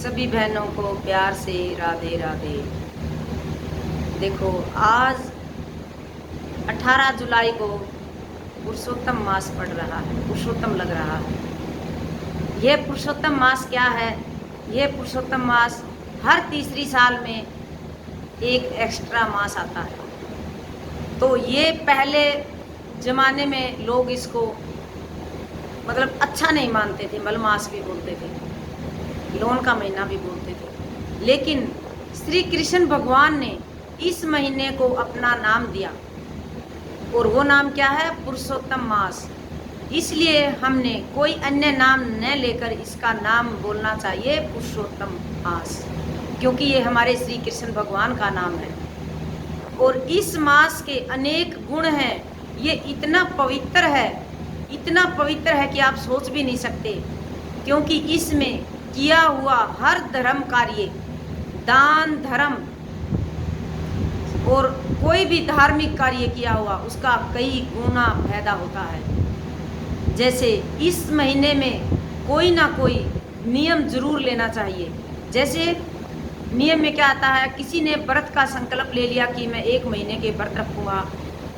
सभी बहनों को प्यार से राधे राधे। देखो, आज 18 जुलाई को पुरुषोत्तम मास पड़ रहा है, पुरुषोत्तम लग रहा है। यह पुरुषोत्तम मास क्या है? यह पुरुषोत्तम मास हर तीसरी साल में एक एक्स्ट्रा मास आता है। तो ये पहले ज़माने में लोग इसको मतलब अच्छा नहीं मानते थे, मलमास भी बोलते थे, लोन का महीना भी बोलते थे। लेकिन श्री कृष्ण भगवान ने इस महीने को अपना नाम दिया और वो नाम क्या है? पुरुषोत्तम मास। इसलिए हमने कोई अन्य नाम न लेकर इसका नाम बोलना चाहिए पुरुषोत्तम मास, क्योंकि ये हमारे श्री कृष्ण भगवान का नाम है। और इस मास के अनेक गुण हैं। ये इतना पवित्र है, इतना पवित्र है कि आप सोच भी नहीं सकते, क्योंकि इसमें किया हुआ हर धर्म कार्य, दान धर्म और कोई भी धार्मिक कार्य किया हुआ उसका कई गुना फायदा होता है। जैसे इस महीने में कोई ना कोई नियम जरूर लेना चाहिए। जैसे नियम में क्या आता है? किसी ने व्रत का संकल्प ले लिया कि मैं 1 महीने के व्रत रखूँगा।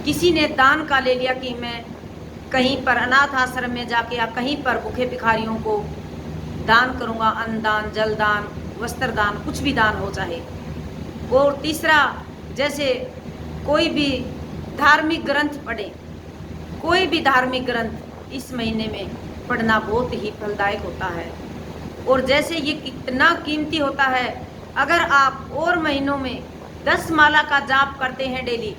किसी ने दान का ले लिया कि मैं कहीं पर अनाथ आश्रम में जाके या कहीं पर भूखे भिखारियों को दान करूँगा, अन्न दान, जल दान, वस्त्र दान, कुछ भी दान हो चाहे। और तीसरा, जैसे कोई भी धार्मिक ग्रंथ पढ़े, कोई भी धार्मिक ग्रंथ इस महीने में पढ़ना बहुत ही फलदायक होता है। और जैसे ये कितना कीमती होता है, अगर आप और महीनों में 10 माला का जाप करते हैं डेली,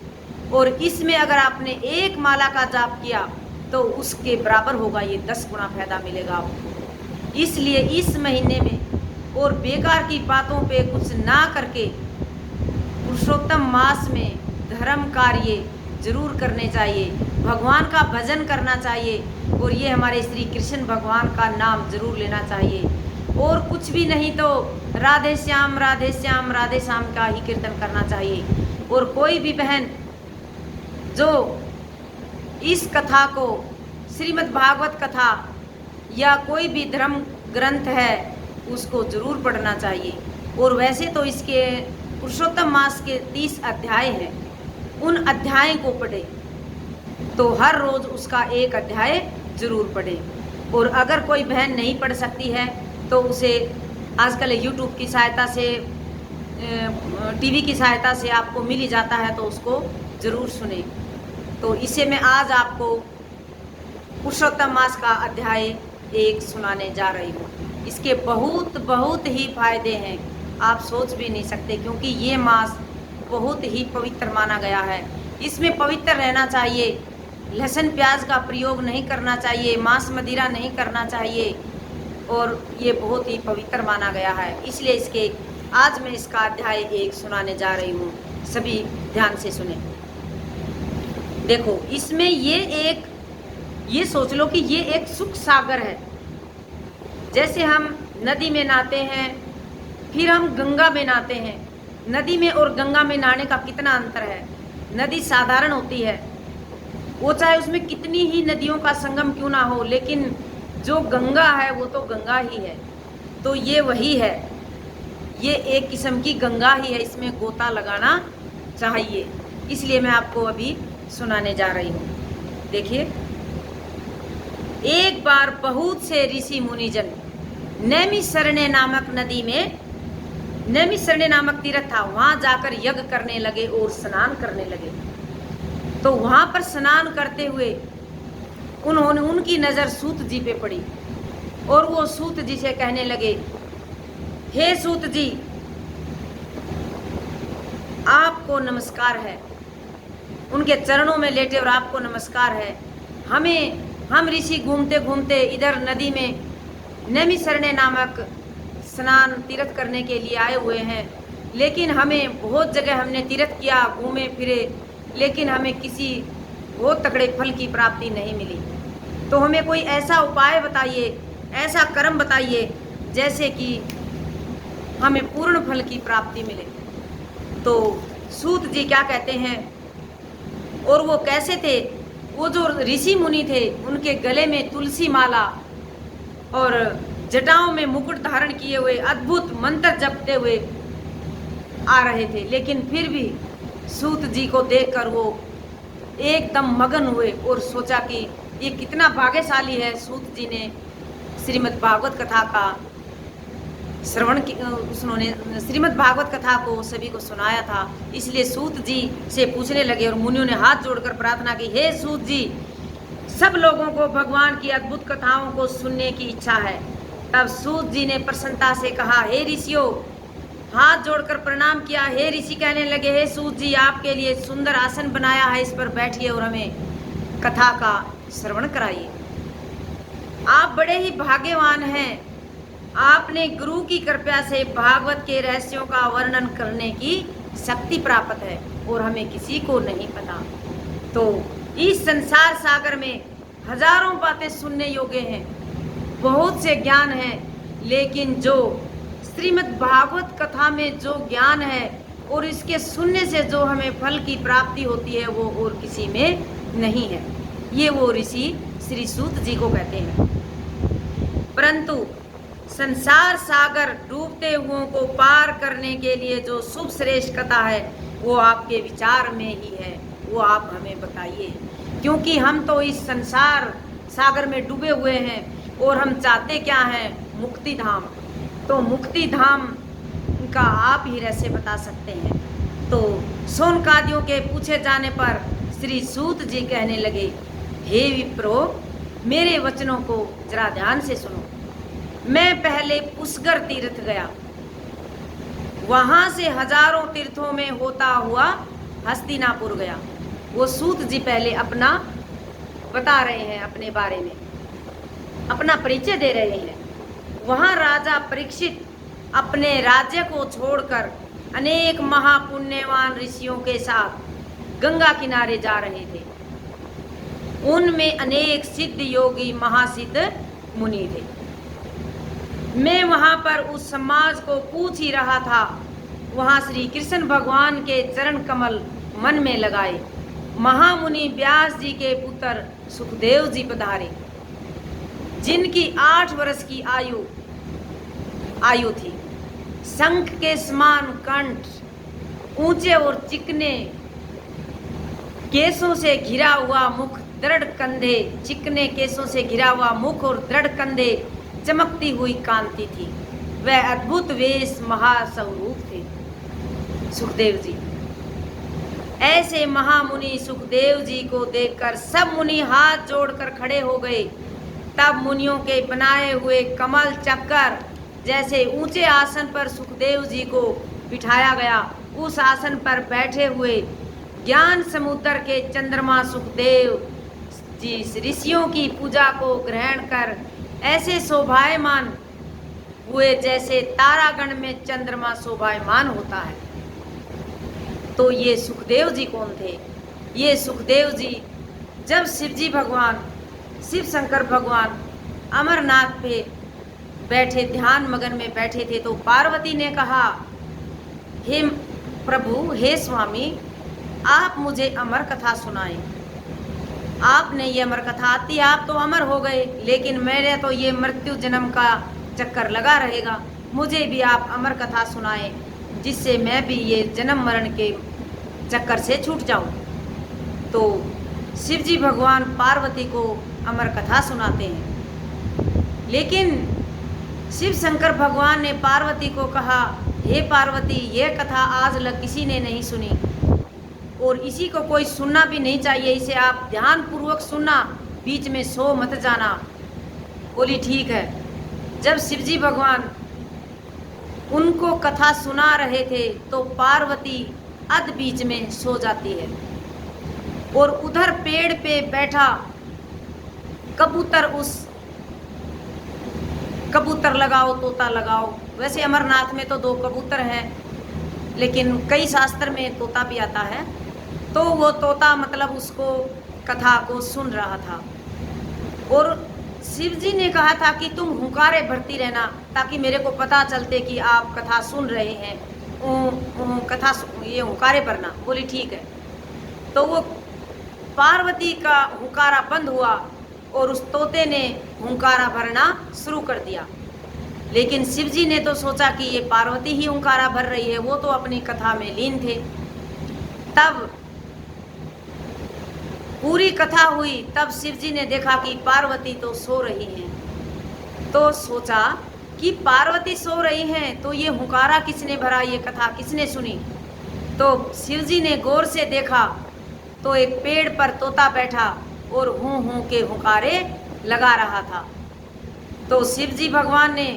और इसमें अगर आपने 1 माला का जाप किया तो उसके बराबर होगा, ये 10 गुना फायदा मिलेगा आपको। इसलिए इस महीने में और बेकार की बातों पे कुछ ना करके पुरुषोत्तम मास में धर्म कार्य जरूर करने चाहिए, भगवान का भजन करना चाहिए और ये हमारे श्री कृष्ण भगवान का नाम जरूर लेना चाहिए। और कुछ भी नहीं तो राधे श्याम राधे श्याम राधे श्याम का ही कीर्तन करना चाहिए। और कोई भी बहन जो इस कथा को, श्रीमद् भागवत कथा या कोई भी धर्म ग्रंथ है, उसको जरूर पढ़ना चाहिए। और वैसे तो इसके पुरुषोत्तम मास के 30 अध्याय हैं, उन अध्याय को पढ़े तो हर रोज उसका 1 अध्याय जरूर पढ़े। और अगर कोई बहन नहीं पढ़ सकती है तो उसे आजकल यूट्यूब की सहायता से, टीवी की सहायता से आपको मिल ही जाता है, तो उसको जरूर सुने। तो इसे मैं आज आपको पुरुषोत्तम मास का अध्याय 1 सुनाने जा रही हूँ। इसके बहुत बहुत ही फायदे हैं, आप सोच भी नहीं सकते, क्योंकि ये मास बहुत ही पवित्र माना गया है। इसमें पवित्र रहना चाहिए, लहसुन प्याज का प्रयोग नहीं करना चाहिए, मांस मदिरा नहीं करना चाहिए, और ये बहुत ही पवित्र माना गया है। इसलिए इसके आज मैं इसका अध्याय 1 सुनाने जा रही हूँ, सभी ध्यान से सुने। देखो, इसमें ये सोच लो कि ये एक सुख सागर है। जैसे हम नदी में नहाते हैं, फिर हम गंगा में नहाते हैं। नदी में और गंगा में नहाने का कितना अंतर है। नदी साधारण होती है, वो चाहे उसमें कितनी ही नदियों का संगम क्यों ना हो, लेकिन जो गंगा है वो तो गंगा ही है। तो ये वही है, ये एक किस्म की गंगा ही है, इसमें गोता लगाना चाहिए। इसलिए मैं आपको अभी सुनाने जा रही हूँ। देखिए, एक बार बहुत से ऋषि मुनिजन नैमिषारण्य नामक नदी में, नैमिषारण्य नामक तीर्थ था, वहां जाकर यज्ञ करने लगे और स्नान करने लगे। तो वहां पर स्नान करते हुए उनकी नजर सूत जी पे पड़ी और वो सूत जी से कहने लगे, हे सूत जी, आपको नमस्कार है। उनके चरणों में लेटे और आपको नमस्कार है। हम ऋषि घूमते घूमते इधर नदी में नैमिषारण्य नामक स्नान तीर्थ करने के लिए आए हुए हैं, लेकिन हमें बहुत जगह हमने तीर्थ किया, घूमे फिरे, लेकिन हमें किसी बहुत तगड़े फल की प्राप्ति नहीं मिली। तो हमें कोई ऐसा उपाय बताइए, ऐसा कर्म बताइए जैसे कि हमें पूर्ण फल की प्राप्ति मिले। तो सूत जी क्या कहते हैं, और वो कैसे थे? वो जो ऋषि मुनि थे, उनके गले में तुलसी माला और जटाओं में मुकुट धारण किए हुए अद्भुत मंत्र जपते हुए आ रहे थे, लेकिन फिर भी सूत जी को देखकर वो एकदम मगन हुए और सोचा कि ये कितना भाग्यशाली है। सूत जी ने श्रीमद् भागवत कथा का श्रवण उन्होंने श्रीमद् भागवत कथा को सभी को सुनाया था, इसलिए सूत जी से पूछने लगे और मुनियों ने हाथ जोड़कर प्रार्थना की, हे सूत जी, सब लोगों को भगवान की अद्भुत कथाओं को सुनने की इच्छा है। तब सूत जी ने प्रसन्नता से कहा, हे ऋषियों, हाथ जोड़कर प्रणाम किया। हे ऋषि कहने लगे, हे सूत जी, आपके लिए सुंदर आसन बनाया है, इस पर बैठिए और हमें कथा का श्रवण कराइए। आप बड़े ही भाग्यवान हैं, आपने गुरु की कृपा से भागवत के रहस्यों का वर्णन करने की शक्ति प्राप्त है और हमें किसी को नहीं पता। तो इस संसार सागर में हजारों बातें सुनने योग्य हैं, बहुत से ज्ञान हैं, लेकिन जो श्रीमद् भागवत कथा में जो ज्ञान है और इसके सुनने से जो हमें फल की प्राप्ति होती है वो और किसी में नहीं है। ये वो ऋषि श्री सूत जी को कहते हैं। परंतु संसार सागर डूबते हुओं को पार करने के लिए जो शुभ श्रेष्ठ कथा है वो आपके विचार में ही है, वो आप हमें बताइए, क्योंकि हम तो इस संसार सागर में डूबे हुए हैं और हम चाहते क्या हैं, मुक्ति धाम। तो मुक्ति धाम का आप ही रहस्य बता सकते हैं। तो शौनकादियों के पूछे जाने पर श्री सूत जी कहने लगे, हे विप्रो, मेरे वचनों को जरा ध्यान से सुनो। मैं पहले पुष्कर तीर्थ गया, वहां से हजारों तीर्थों में होता हुआ हस्तिनापुर गया। वो सूत जी पहले अपना बता रहे हैं, अपने बारे में अपना परिचय दे रहे हैं। वहां राजा परीक्षित अपने राज्य को छोड़कर अनेक महापुण्यवान ऋषियों के साथ गंगा किनारे जा रहे थे। उनमें अनेक सिद्ध योगी महासिद्ध मुनि थे। मैं वहां पर उस समाज को पूछ ही रहा था, वहां श्री कृष्ण भगवान के चरण कमल मन में लगाए महामुनि व्यास जी के पुत्र सुखदेव जी पधारे, जिनकी 8 वर्ष की आयु थी। शंख के समान कंठ, ऊंचे और चिकने केसों से घिरा हुआ मुख, दृढ़ कंधे, चिकने केसों से घिरा हुआ मुख और दृढ़ कंधे, चमकती हुई कांति थी। वह अद्भुत वेश महास्वरूप थे सुखदेव जी। ऐसे महामुनि सुखदेव जी को देखकर सब मुनि हाथ जोड़कर खड़े हो गए। तब मुनियों के बनाए हुए कमल चक्कर जैसे ऊंचे आसन पर सुखदेव जी को बिठाया गया। उस आसन पर बैठे हुए ज्ञान समुद्र के चंद्रमा सुखदेव जी ऋषियों की पूजा को ग्रहण कर ऐसे शोभायमान हुए जैसे तारागण में चंद्रमा शोभायमान होता है। तो ये सुखदेव जी कौन थे? ये सुखदेव जी जब शिवजी भगवान, शिव शंकर भगवान अमरनाथ पे बैठे, ध्यान मगन में बैठे थे, तो पार्वती ने कहा, हे प्रभु, हे स्वामी, आप मुझे अमर कथा सुनाएं। आपने ये अमर कथा आती, आप तो अमर हो गए, लेकिन मेरे तो ये मृत्यु जन्म का चक्कर लगा रहेगा। मुझे भी आप अमर कथा सुनाएं, जिससे मैं भी ये जन्म मरण के चक्कर से छूट जाऊं। तो शिवजी भगवान पार्वती को अमर कथा सुनाते हैं। लेकिन शिव शंकर भगवान ने पार्वती को कहा, हे पार्वती, यह कथा आज तक किसी ने नहीं सुनी और इसी को कोई सुनना भी नहीं चाहिए। इसे आप ध्यान पूर्वक सुनना, बीच में सो मत जाना। बोली ठीक है। जब शिवजी भगवान उनको कथा सुना रहे थे तो पार्वती अध बीच में सो जाती है और उधर पेड़ पे बैठा कबूतर, उस कबूतर लगाओ, तोता लगाओ। वैसे अमरनाथ में तो 2 कबूतर हैं, लेकिन कई शास्त्र में तोता भी आता है। तो वो तोता मतलब उसको कथा को सुन रहा था और शिव जी ने कहा था कि तुम हुंकारे भरती रहना, ताकि मेरे को पता चलते कि आप कथा सुन रहे हैं। कथा ये हुंकारे भरना। बोली ठीक है। तो वो पार्वती का हुंकारा बंद हुआ और उस तोते ने हुंकारा भरना शुरू कर दिया। लेकिन शिव जी ने तो सोचा कि ये पार्वती ही हुंकारा भर रही है, वो तो अपनी कथा में लीन थे। तब पूरी कथा हुई, तब शिव जी ने देखा कि पार्वती तो सो रही हैं। तो सोचा कि पार्वती सो रही हैं तो ये हुंकारा किसने भरा, ये कथा किसने सुनी। तो शिव जी ने गौर से देखा तो एक पेड़ पर तोता बैठा और हूँ हूँ के हुंकारे लगा रहा था। तो शिव जी भगवान ने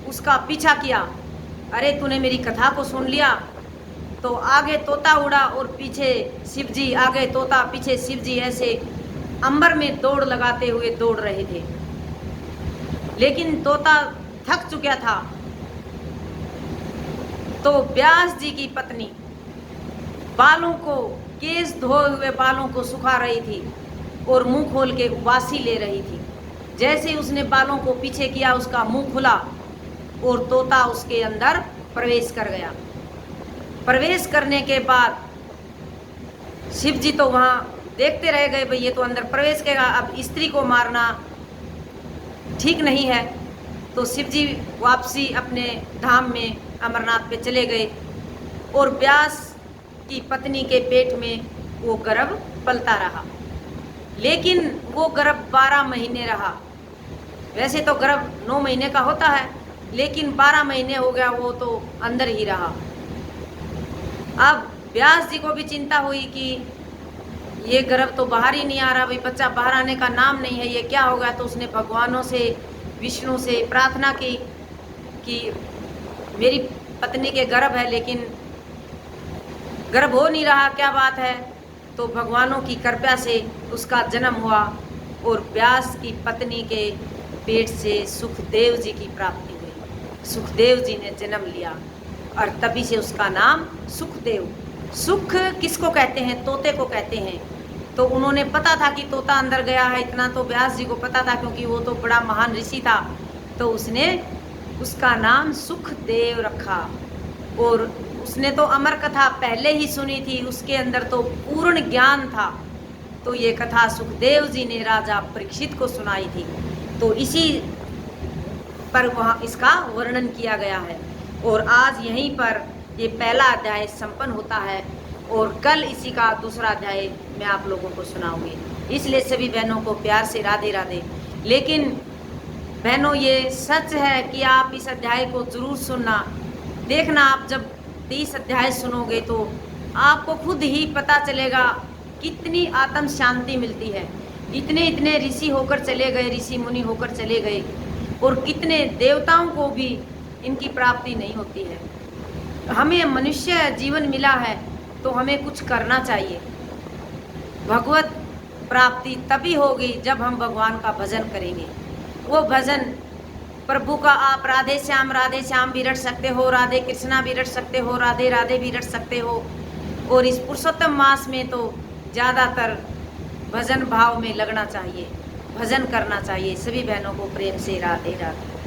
उसका पीछा किया। अरे तूने मेरी कथा को सुन लिया। तो आगे तोता उड़ा और पीछे शिव जी, आगे तोता पीछे शिव जी, ऐसे अंबर में दौड़ लगाते हुए दौड़ रहे थे। लेकिन तोता थक चुका था। तो व्यास जी की पत्नी बालों को, केस धोए हुए बालों को सुखा रही थी और मुंह खोल के उबासी ले रही थी। जैसे ही उसने बालों को पीछे किया, उसका मुंह खुला और तोता उसके अंदर प्रवेश कर गया। प्रवेश करने के बाद शिव जी तो वहाँ देखते रह गए, भाई ये तो अंदर प्रवेश करेगा, अब स्त्री को मारना ठीक नहीं है। तो शिव जी वापसी अपने धाम में अमरनाथ पे चले गए और व्यास की पत्नी के पेट में वो गर्भ पलता रहा। लेकिन वो गर्भ 12 महीने रहा। वैसे तो गर्भ 9 महीने का होता है, लेकिन 12 महीने हो गया, वो तो अंदर ही रहा। अब व्यास जी को भी चिंता हुई कि ये गर्भ तो बाहर ही नहीं आ रहा, भाई बच्चा बाहर आने का नाम नहीं है, ये क्या होगा। तो उसने भगवानों से, विष्णु से प्रार्थना की कि मेरी पत्नी के गर्भ है लेकिन गर्भ हो नहीं रहा, क्या बात है। तो भगवानों की कृपा से उसका जन्म हुआ और व्यास की पत्नी के पेट से सुखदेव जी की प्राप्ति हुई। सुखदेव जी ने जन्म लिया और तभी से उसका नाम सुखदेव। सुख किसको कहते हैं? तोते को कहते हैं। तो उन्होंने पता था कि तोता अंदर गया है, इतना तो व्यास जी को पता था क्योंकि वो तो बड़ा महान ऋषि था। तो उसने उसका नाम सुखदेव रखा। और उसने तो अमर कथा पहले ही सुनी थी, उसके अंदर तो पूर्ण ज्ञान था। तो ये कथा सुखदेव जी ने राजा परीक्षित को सुनाई थी। तो इसी पर वहाँ इसका वर्णन किया गया है। और आज यहीं पर ये पहला अध्याय संपन्न होता है और कल इसी का दूसरा अध्याय मैं आप लोगों को सुनाऊंगी। इसलिए सभी बहनों को प्यार से राधे राधे। लेकिन बहनों, ये सच है कि आप इस अध्याय को ज़रूर सुनना। देखना, आप जब 30 अध्याय सुनोगे तो आपको खुद ही पता चलेगा कितनी आत्म शांति मिलती है। इतने इतने ऋषि होकर चले गए, ऋषि मुनि होकर चले गए, और कितने देवताओं को भी इनकी प्राप्ति नहीं होती है। हमें मनुष्य जीवन मिला है तो हमें कुछ करना चाहिए। भगवत प्राप्ति तभी होगी जब हम भगवान का भजन करेंगे। वो भजन प्रभु का आप राधे श्याम भी रट सकते हो, राधे कृष्णा भी रट सकते हो, राधे राधे भी रट सकते हो। और इस पुरुषोत्तम मास में तो ज़्यादातर भजन भाव में लगना चाहिए, भजन करना चाहिए। सभी बहनों को प्रेम से राधे राधे।